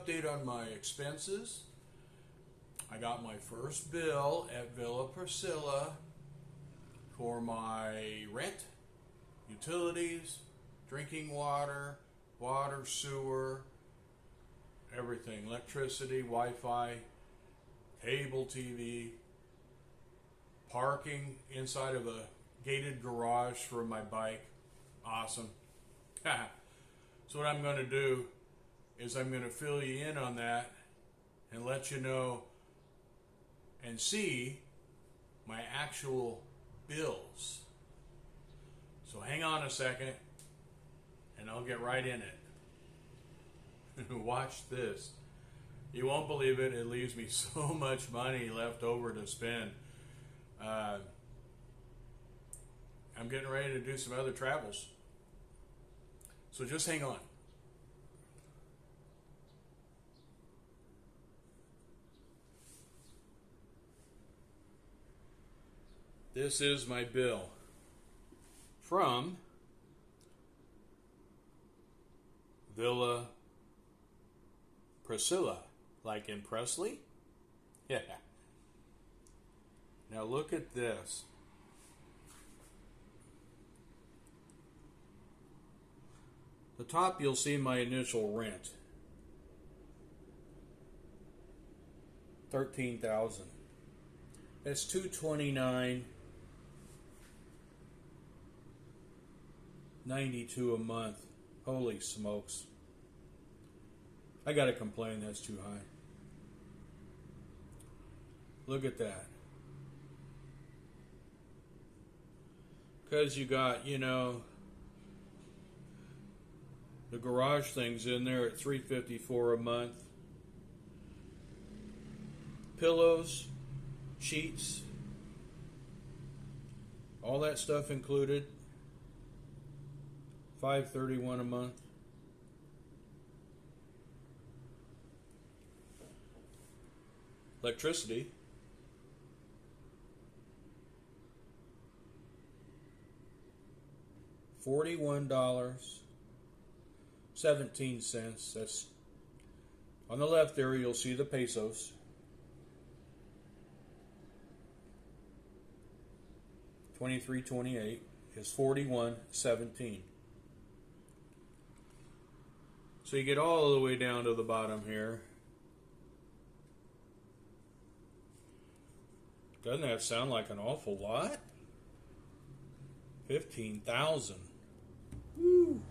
update on my expenses. I got my first bill at Villa Priscilla for my rent, utilities, drinking water, sewer, everything, electricity, Wi-Fi, cable TV, parking inside of a gated garage for my bike. Awesome. So what I'm going to do is I'm going to fill you in on that and let you know and see my actual bills. So hang on a second and I'll get right in it. Watch this. You won't believe it. It leaves me so much money left over to spend. I'm getting ready to do some other travels. So just hang on. This is my bill from Villa Priscilla, like in Presley. Yeah. Now look at this. The top, you'll see my initial rent. $13,000. That's $229.92 a month. Holy smokes. I gotta complain, that's too high. Look at that. Because you got, the garage thing's in there at $354 a month. Pillows, sheets, all that stuff included. $531 a month. Electricity. $41.17. That's on the left there. You'll see the pesos. $23.28 is $41.17. So you get all the way down to the bottom here. Doesn't that sound like an awful lot? $15,000. Woo.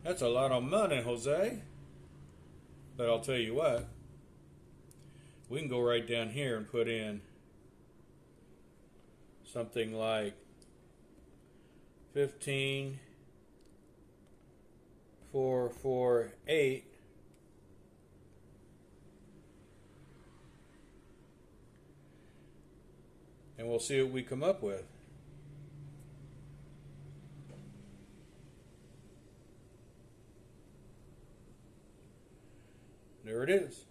That's a lot of money, Jose. But I'll tell you what. We can go right down here and put in something like 15,448. And we'll see what we come up with. There it is.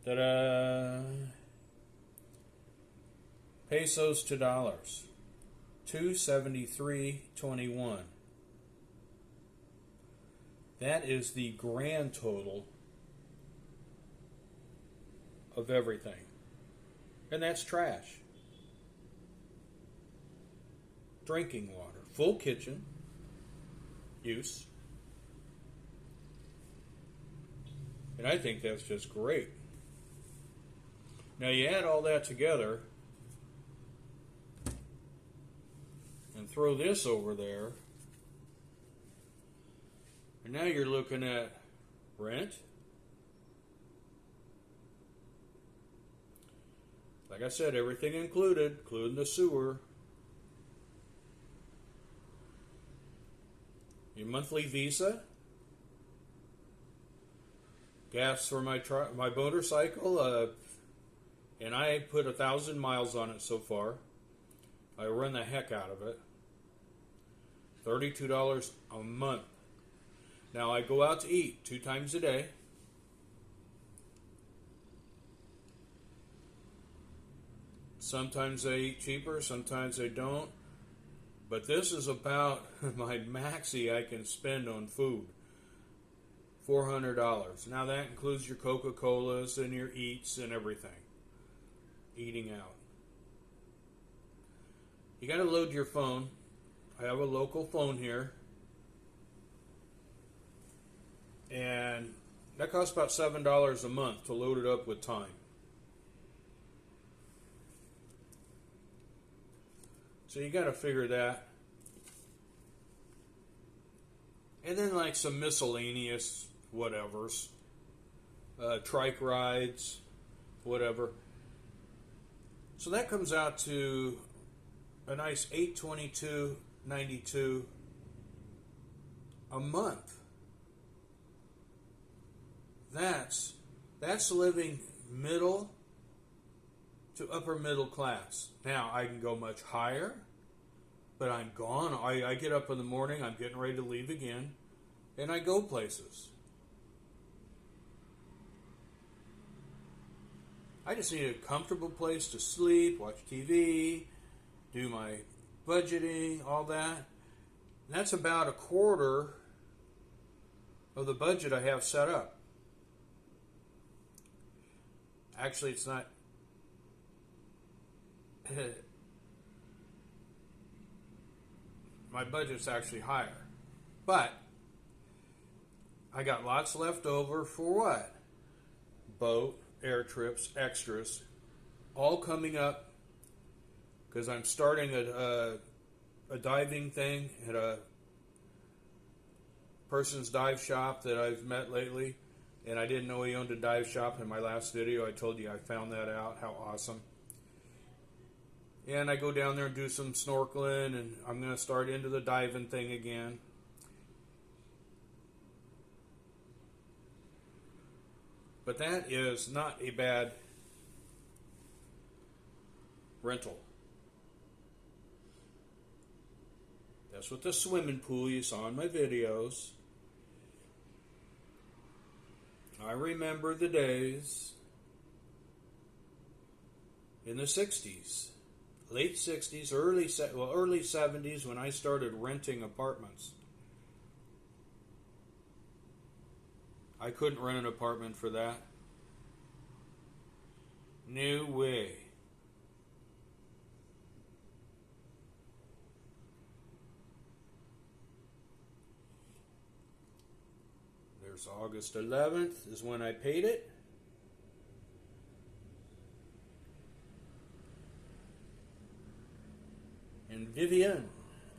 Ta-da! Pesos to dollars. $273.21. That is the grand total of everything. And that's trash. Drinking water. Full kitchen use. And I think that's just great. Now you add all that together and throw this over there. And now you're looking at rent. Like I said, everything included, including the sewer. Your monthly visa. Gas for my motorcycle. And I put 1,000 miles on it so far. I run the heck out of it. $32 a month. Now I go out to eat 2 times a day. Sometimes I eat cheaper, sometimes I don't. But this is about my maxi I can spend on food. $400. Now that includes your Coca-Colas and your eats and everything. Eating out. You got to load your phone. I have a local phone here. And that costs about $7 a month to load it up with time. So you got to figure that. And then like some miscellaneous whatevers. Trike rides, whatever. So that comes out to a nice $822.92 a month. That's living middle to upper middle class. Now, I can go much higher, but I'm gone. I get up in the morning, I'm getting ready to leave again, and I go places. I just need a comfortable place to sleep, watch TV, do my budgeting, all that. And that's about a quarter of the budget I have set up. Actually, it's not. My budget's actually higher. But I got lots left over for what? Boat, air trips, extras, all coming up because I'm starting a diving thing at a person's dive shop that I've met lately. And I didn't know he owned a dive shop in my last video. I told you I found that out. How awesome. And I go down there and do some snorkeling, and I'm going to start into the diving thing again. But that is not a bad rental. That's with the swimming pool you saw in my videos. I remember the days in the 60s, late 60s, early 70s when I started renting apartments. I couldn't rent an apartment for that. No way. There's August 11th is when I paid it. And Vivian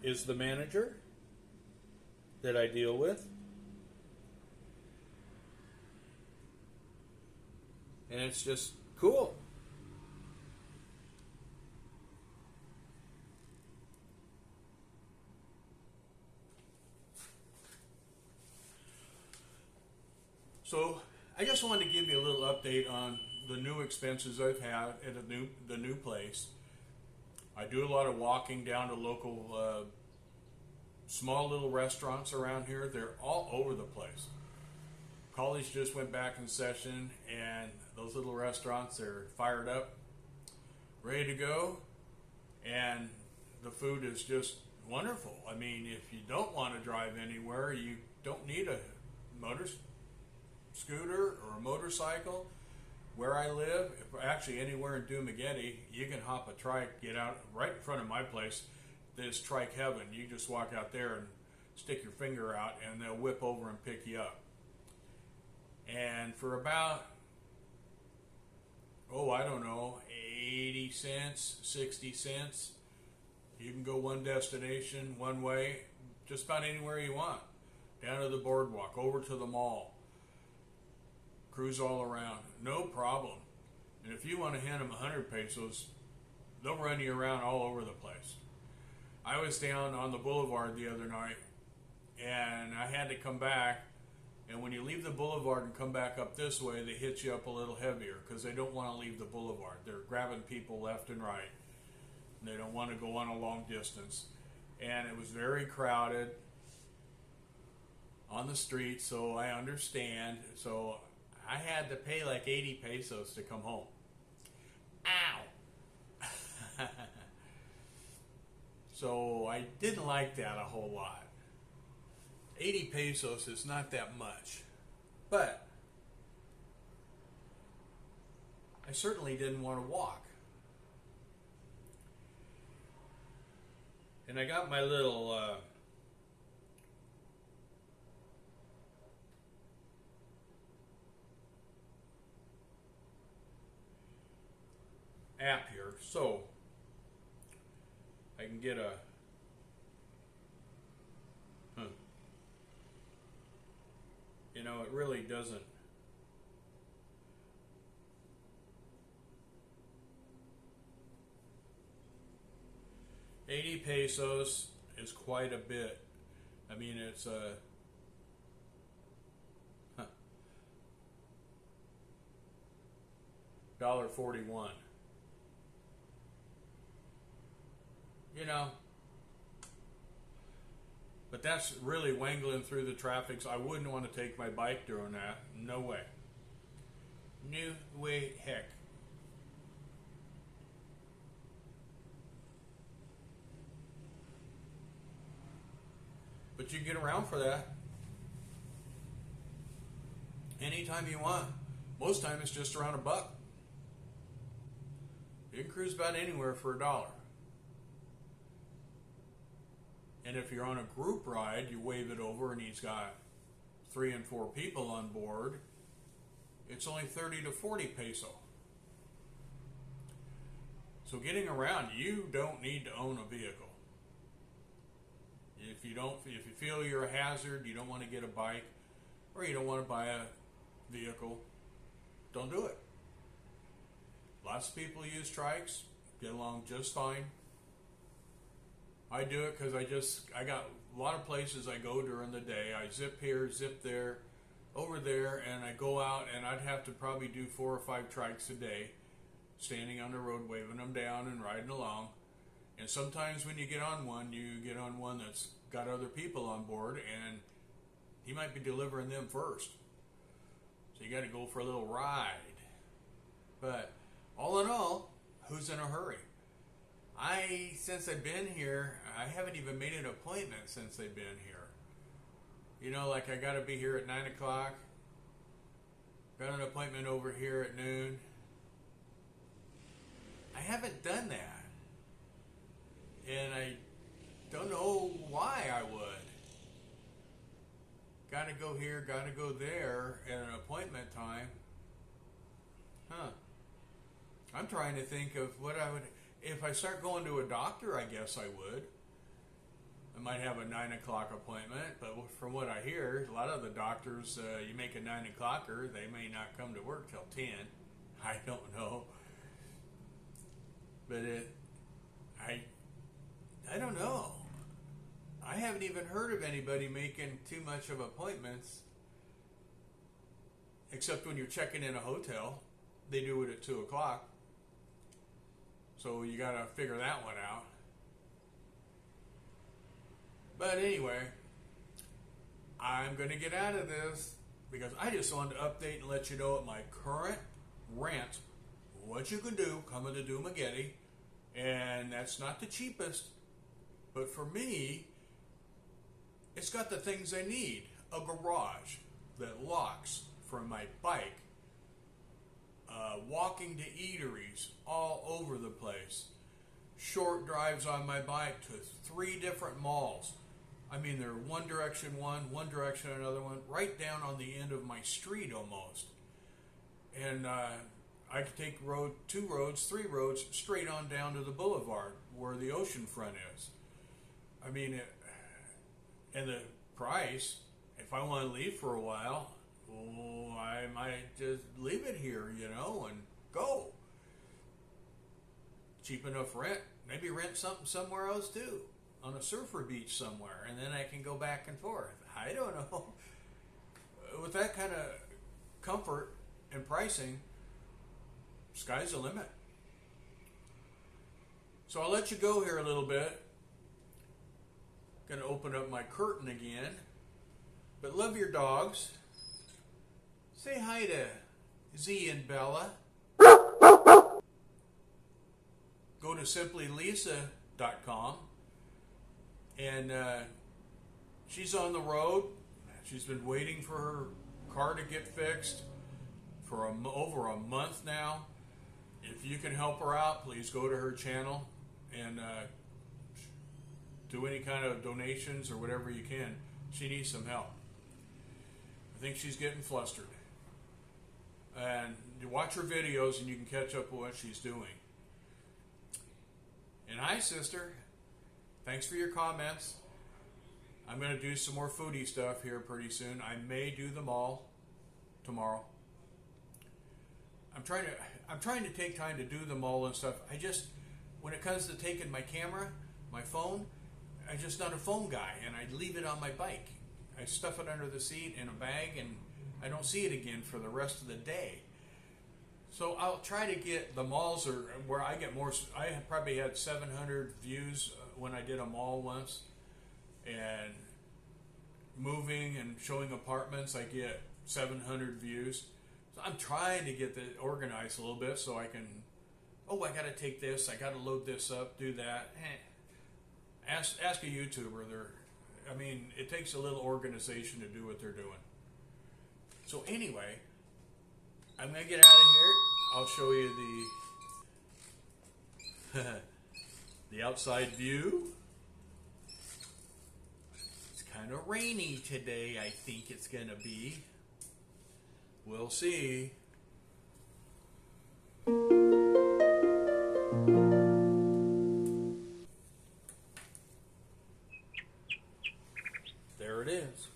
is the manager that I deal with. And it's just cool. So I just wanted to give you a little update on the new expenses I've had at the new place. I do a lot of walking down to local small little restaurants around here. They're all over the place. College just went back in session, and those little restaurants are fired up, ready to go, and the food is just wonderful. I mean, if you don't want to drive anywhere, you don't need a scooter or a motorcycle. Where I live, actually anywhere in Dumageddon, you can hop a trike, get out right in front of my place. There's Trike Heaven. You just walk out there and stick your finger out, and they'll whip over and pick you up. And for about, I don't know, 80 cents, 60 cents, you can go one destination, one way, just about anywhere you want. Down to the boardwalk, over to the mall. Cruise all around, no problem. And if you want to hand them 100 pesos, they'll run you around all over the place. I was down on the boulevard the other night, and I had to come back. And when you leave the boulevard and come back up this way, they hit you up a little heavier because they don't want to leave the boulevard. They're grabbing people left and right. And they don't want to go on a long distance. And it was very crowded on the street, so I understand. So I had to pay like 80 pesos to come home. Ow! So I didn't like that a whole lot. 80 pesos is not that much. But I certainly didn't want to walk. And I got my little app here, so I can get a you know, it really doesn't. $80 pesos is quite a bit. I mean, it's a $1.41. You know, but that's really wangling through the traffic. So I wouldn't want to take my bike doing that. No way. No way, heck. But you can get around for that anytime you want. Most time it's just around $1. You can cruise about anywhere for $1. And if you're on a group ride, you wave it over and he's got 3 and 4 people on board, it's only 30 to 40 peso. So getting around, you don't need to own a vehicle. If you feel you're a hazard, you don't want to get a bike, or you don't want to buy a vehicle, don't do it. Lots of people use trikes, get along just fine. I do it because I got a lot of places I go during the day. I zip here, zip there, over there, and I go out and I'd have to probably do 4 or 5 trikes a day, standing on the road, waving them down and riding along. And sometimes when you get on one, you get on one that's got other people on board and he might be delivering them first. So you got to go for a little ride. But all in all, who's in a hurry? Since I've been here, I haven't even made an appointment since I've been here. You know, like I got to be here at 9 o'clock. Got an appointment over here at noon. I haven't done that. And I don't know why I would. Got to go here, got to go there at an appointment time. I'm trying to think of what I would... If I start going to a doctor, I guess I would. I might have a 9 o'clock appointment, but from what I hear, a lot of the doctors, you make a 9 o'clocker, they may not come to work till 10. I don't know. But I don't know. I haven't even heard of anybody making too much of appointments, except when you're checking in a hotel. They do it at 2 o'clock. So you got to figure that one out. But anyway, I'm going to get out of this because I just wanted to update and let you know at my current rent what you can do coming to Dumaguete. And that's not the cheapest. But for me, it's got the things I need. A garage that locks for my bike. Walking to eateries all over the place. Short drives on my bike to 3 different malls. I mean, they're one direction another one, right down on the end of my street almost. And I could take 2 roads, 3 roads, straight on down to the boulevard where the ocean front is. I mean, and the price, if I want to leave for a while, I might just leave it here, you know, and go. Cheap enough rent. Maybe rent something somewhere else too, on a surfer beach somewhere, and then I can go back and forth. I don't know. With that kind of comfort and pricing, sky's the limit. So I'll let you go here a little bit. Going to open up my curtain again. But love your dogs. Say hi to Z and Bella. Go to simplylisa.com And she's on the road. She's been waiting for her car to get fixed for over a month now. If you can help her out, please go to her channel and do any kind of donations or whatever you can. She needs some help. I think she's getting flustered. And you watch her videos and you can catch up with what she's doing. And hi, sister. Thanks for your comments. I'm going to do some more foodie stuff here pretty soon. I may do them all tomorrow. I'm trying to take time to do them all and stuff. When it comes to taking my camera, my phone, I'm just not a phone guy, and I leave it on my bike. I stuff it under the seat in a bag, and I don't see it again for the rest of the day. So I'll try to get the malls where I get more. I probably had 700 views when I did a mall once, and moving and showing apartments, I get 700 views. So I'm trying to get that organized a little bit so I can. Oh, I got to take this. I got to load this up. Do that. Ask a YouTuber. It takes a little organization to do what they're doing. So anyway, I'm going to get out of here. I'll show you the outside view. It's kind of rainy today, I think it's going to be. We'll see. There it is.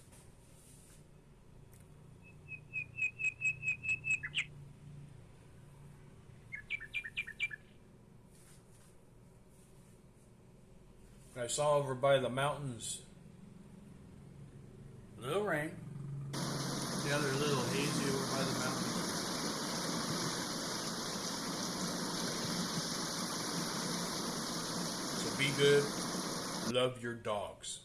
I saw over by the mountains, a little rain. The other little hazy over by the mountains. So be good. Love your dogs.